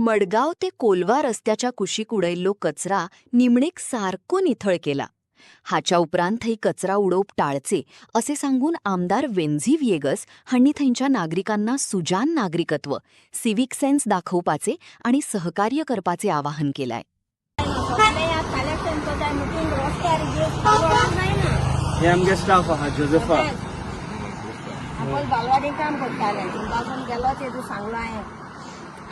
मडगाव ते कोलवा रस्त्याच्या कुशीक उडयल्लो कचरा निमणेक सारको निथळ केला. हाच्या उपरांत थंय कचरा उडोवप टाळचे असे सांगून आमदार वेन्झी विएगस हांणी थंयच्या नागरिकांना सुजान नागरिकत्व, सिव्हिक सेन्स दाखोवपाचे आणि सहकार्य करपाचे आवाहन केलाय. हे आमगे स्टाफ आहा जोसेफा आपण बालवाडी काम करताले तुमकां गेलो ते सांगलो हांवें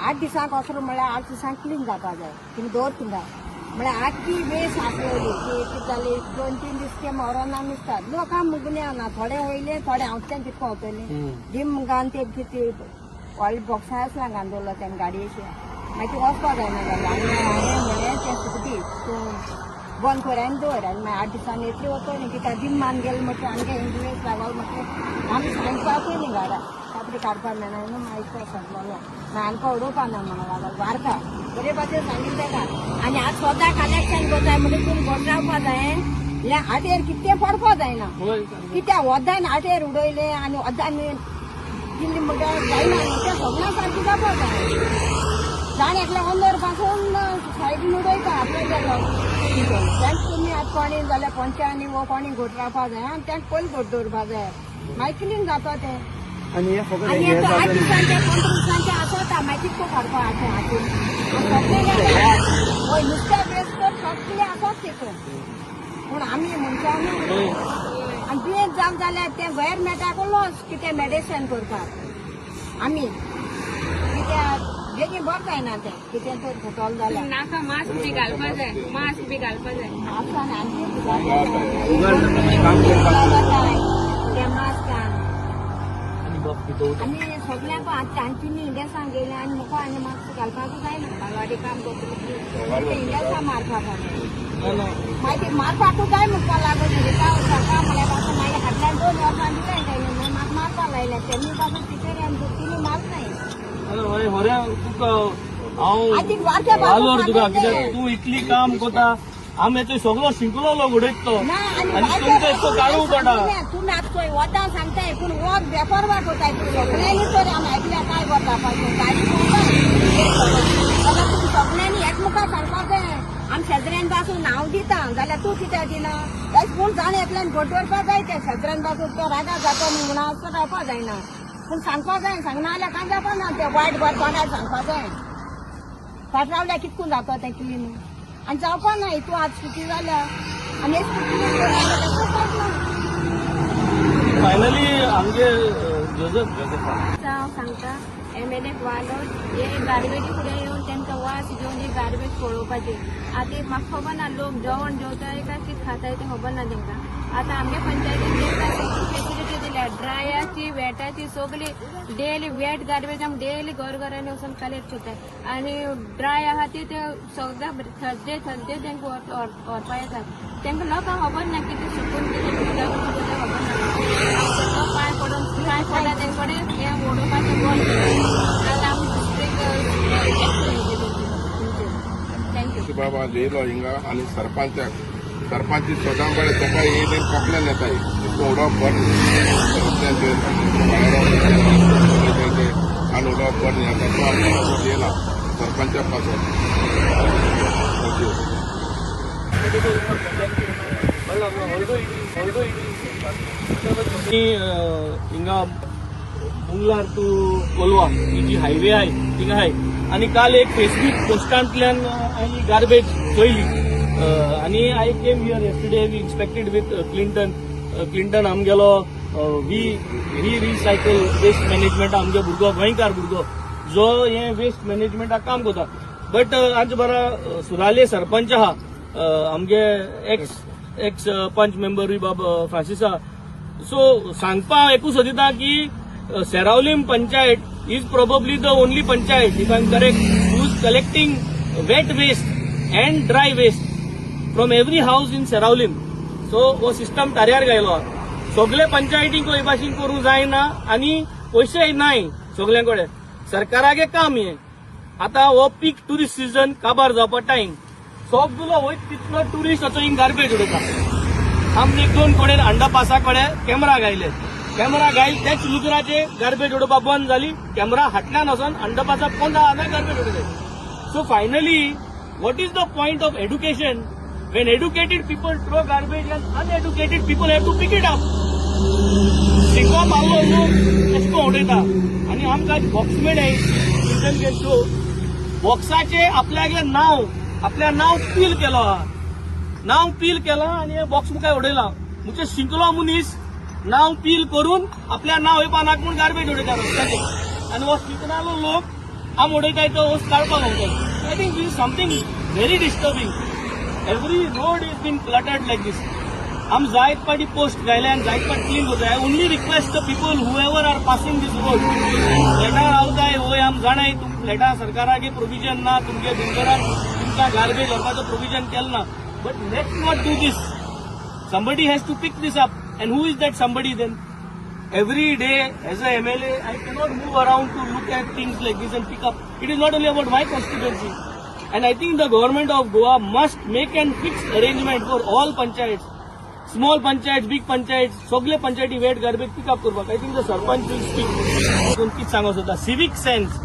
8 दिसांक वचलो म्हळ्यार 8 दिसांक क्लीन जावपा जाय. तुमी दवर थिंगा म्हळ्यार आख्खी वेस आसलेली कितें जाली 2-3 दीस ते मरोना दिसतात. लोकां मुगले ना थोडे वयले थोडे हांवच्यान कितको वतले जिम घान ते कितें व्हडले बॉक्सा आसला घालून तेन्ना गाडयेचे मागीर ती वचपा जायना जालें आनी हांवें म्हळें तें सुटी तूं बंद कर आनी दवर आनी मागीर 8 दिसांनी येतली वतो न्ही कित्याक जिम मान गेले म्हटल्यार आमगे इंजुरीस लागल म्हटल्यार आमी सांगपाकूय न्ही घरा कापडी काडपा मेळना न्हू मागीर सांगलो मागीर आमकां उडोवपा ना म्हणून लागल वारता बरे भाशेन सांगिल्लें तेका. आनी आज स्वता कलेक्शन करताय म्हणजे तुमी घोट रावपा जाय हे आटेर कितें पडपा जायना कित्याक वदान आटेर उडयले आनी वदान दिल्ली म्हणल्यार जायना तें सगळ्यां सारकें जावपा जाय. जाण एकल्या अंदर पासून सायडीन उडयता आपल्या गेलो तेंच तुमी आतां कोणी जाल्यार पंचांनी वो कोणी घोट रावपा जाय आनी तेंक पयलीं घोट दवरपा जाय मागीर क्लीन जाता तें. आणि हे आनी फकत 8 दिसांचे 15 दिसांचे आसता मागीर कितको काडपा हातून हय नुस्त्या बेस तर सगळे आसात तितून पूण आमी मनशांनी आनी दुयेंत जावं जाल्यार तें भायर मेळटा लॉस कितें मेडिसीन करतात आमी कित्याक बेगीन बरें जायना तें कितें तर फुटोल जाल्यार नाका मास्क बी घालपा जाय मास्क बी घालपा जाय आसा आनी ते मास्कान आनी सगळ्यांक तांच्यांनी इंडेक्सान गेले आनी म्हाका आनी मास्क घालपाकूच जायना बालवाडी काम करता इंडेक्सान मारपाक मागीर मारपाकूच जाय म्हणपा लागून सरकार म्हळ्यार पासून मागीर हातल्यान 2 वर्सां दिताय तेणी म्हाका मारपा लायले तेमी पासून टिचरी आनी तिणी मारनाय तुका कित्याक तूं इतली काम करता आमी थंय सगळो शिंकलो उडयता आनी तुमकां इतको काडूंक पडटा. तुमी आतां खंय वता सांगताय पूण वत बेपरवाट कोताय सगळ्यांनी तरी आमी आयकल्या काय करता गाडी जाल्यार तुमी सगळ्यांनी एकमुखार सांगपाक जाय. आमी शेजऱ्यान पासून नांव दिता जाल्यार तूं कित्याक दिना तेच पूण जाण एकल्यान घोट दवरपा जाय ते शेजऱ्यान पासून तो रागा जाता न्ही म्हणून असो रावपा जायना पूण सांगपा जाय सांगना जाल्यार कांय जावपा ना ते वायट वायट तोंडार सांगपा जाय. फाट रावल्यार कितकून जाता तें क्लीन आनी जावपा ना हितू आज स्कुटी जाल्या आनी फायनली आमगे जोसेफा हांव सांगता MLA वालोर हे गार्बेजी फुडें येवन तांकां वास घेवन ही गार्बेज पळोवपाची. आतां म्हाका खबर ना लोक जेवण जेवताय काय कितें खाताय तें खबर ना तांकां. आतां आमगे पंचायतीन फेसिलिटी दिल्या ड्रायाची वेटाची सगळी डेली वेट गार्बेज आमी डेली घरांनी वचून कलेक्ट करताय आनी ड्राय आहा ती ते सगळ्या थर्सडे तांकां व्हरपा येतात. तांकां लोकांक खबर ना कितें शिकून कितें खबर ना पांय पडून कांय पडला तांचे कडेन हें ओडोवपाचें बंद केलें आमी थँक्यू. बाबा येयलो हिंगा आनी सरपंच सदां कडेन ताका येयले कंप्लेन येताय उडोवप बंद आनी उडोवप बंद येता तो आमकां येयला सरपंचा पासून. हिंगा बुंगलार टू कोलवा ही जी हायवे आहे थिंगा आहे आणि काल एक फेसबुक पोस्टांतल्यान हांवें गार्बेज चोयली आनी I came here yesterday we inspected with Clinton आमगेलो वी रिसायकल वेस्ट मॅनेजमेंट आमगे भुरगो गोंयकार भुरगो जो हे वेस्ट मॅनेजमेंटाक काम करता. बट आज बरा सुराले सरपंच आहा आमगे एक्स पंच मेंबर रिबाब फ्रांसिस आहा. सो सांगपा एकूच सोदिता की Seravalim panchayat is probably the only panchayat if I am correct who is collecting wet waste and dry waste from every house in Seravalim. So हो सिस्टम कार्यार गायलो सगळे पंचायतीक हे भाशेन करूंक जायना आनी पयशे नाय सगळ्यां कडेन. सरकारागे काम हे आतां हो पीक टुरिस्ट सीजन काबार जावपा टायम सगळो वयत तितलो टुरिस्ट वचून गार्बेज उडयता. आमने 2 कडेन अंडरपासा कडेन कॅमेरा गायले त्याच लुकराचे गार्बेज उडोवपा बंद जाली. कॅमेरा हाटल्यान वचून अंडरपासा 15 गार्बेज उडयले. So finally, what is the point of education when educated people throw garbage and uneducated people have to pick it up? शिकवा मारलो लोक एसको उडयता आनी आमकां बॉक्समेड सिजन गेलो बॉक्साचे आपल्यागे नाव पील केलो आहा नाव पील केला आनी हे बॉक्स मुखार उडयला म्हणजे शिंकलो मनीस नाव पील करून आपल्या नाव येवपा नाका म्हूण गार्बेज उडयता रस्त्याचेर आनी हो शिकनालो लोक आम उडयताय तो वस्त काडपाक वयता I think this is something very disturbing every road is been cluttered like this हम जायत पाटी पोस्ट गायले आनी जायत पाटी क्लीन करता I only request the people who ever are passing this road फ्लॅटार रावताय वय आम जाणाय तुम फ्लॅटार सरकारागे प्रोविजन ना तुमगे बिल्डरान तुमकां गार्बेज व्हरपाचो प्रोविजन केलें ना but let's not do this somebody has to pick this up and who is that somebody then every day as a MLA I cannot move around to look at things like this and pick up it is not only about my constituency and I think the government of Goa must make an fixed arrangement for all panchayats small panchayats big panchayats sogle panchayati wet garbage pick up करपाक I think the sarpanch will speak कोण कितें सांगोस होता civic sense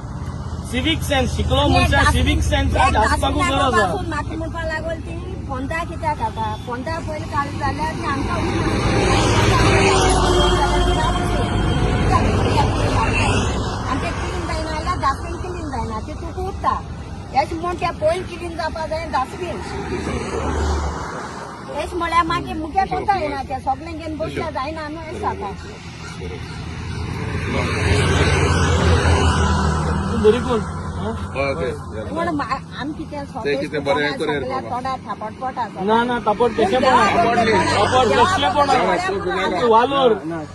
शिकलो मनशा civic sense आज आसपाकूच गरज आहा म्हाका म्हणपाक लागल ती फोंदा कित्याक खाता फोंदा पयलीं काडली जाल्यार ती आमकां आमचे क्लीन जायना जाल्यार डास्टबीन क्लीन जायना ते तुका उरता हेच म्हूण ते पयलीं क्लीन जावपा जाय डास्टबीन हेच म्हळ्यार मागीर मुगे कोता येना ते सगळें घेवन बसल्या जायना न्हू हेच जाता बरी कोण म्हण आमी कितें थोडा थापटपट आसा ना तापट कशें तापट कसलें पण वालोर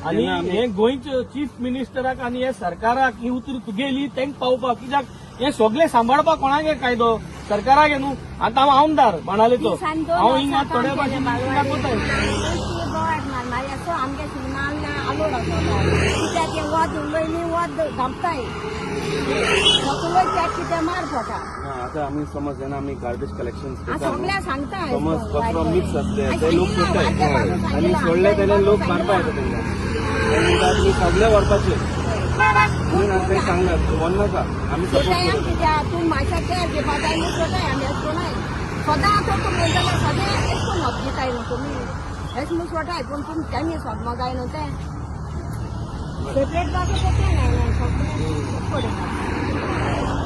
आनी हे गोंयचे चीफ मिनिस्टराक आनी हे सरकाराक ही उतर तुगेली तेंक पावपाक कित्याक हे सगळे सांबाळपाक कोणागे कायदो सरकारागे न्हू आतां हांव आमदार बाणालेचो हांव हिंगा थोड्या भाशेन दाखयताय आमगे सिनेमा आलोड आसता कित्याक हे वत उलयली वत धांपताय कितें मार पोटा आता आमी समज जेन्ना आमी गार्बेज कलेक्शन सगळ्या सांगता समज कचरो मिक्स असले ते लोक करताय आनी सोडले जाल्यार लोक मारपा येता तेंका तुमी सगळे व्हरपाचे म्हणून आमकां सांगलात व्हर नाका आमी सपोर्ट कित्याक तूं मातशें केअर घेवपा जाय न्हू सोदाय आमी अशें कोनाय सदां आतां तुमी जाल्यार सदां अशें करून नोक दिताय न्हू तुमी हेच न्हू सोटाय पूण तुमी तेमी सोदमो जाय न्हू तें सेपरेट जागे तें नाही सगळें पडटा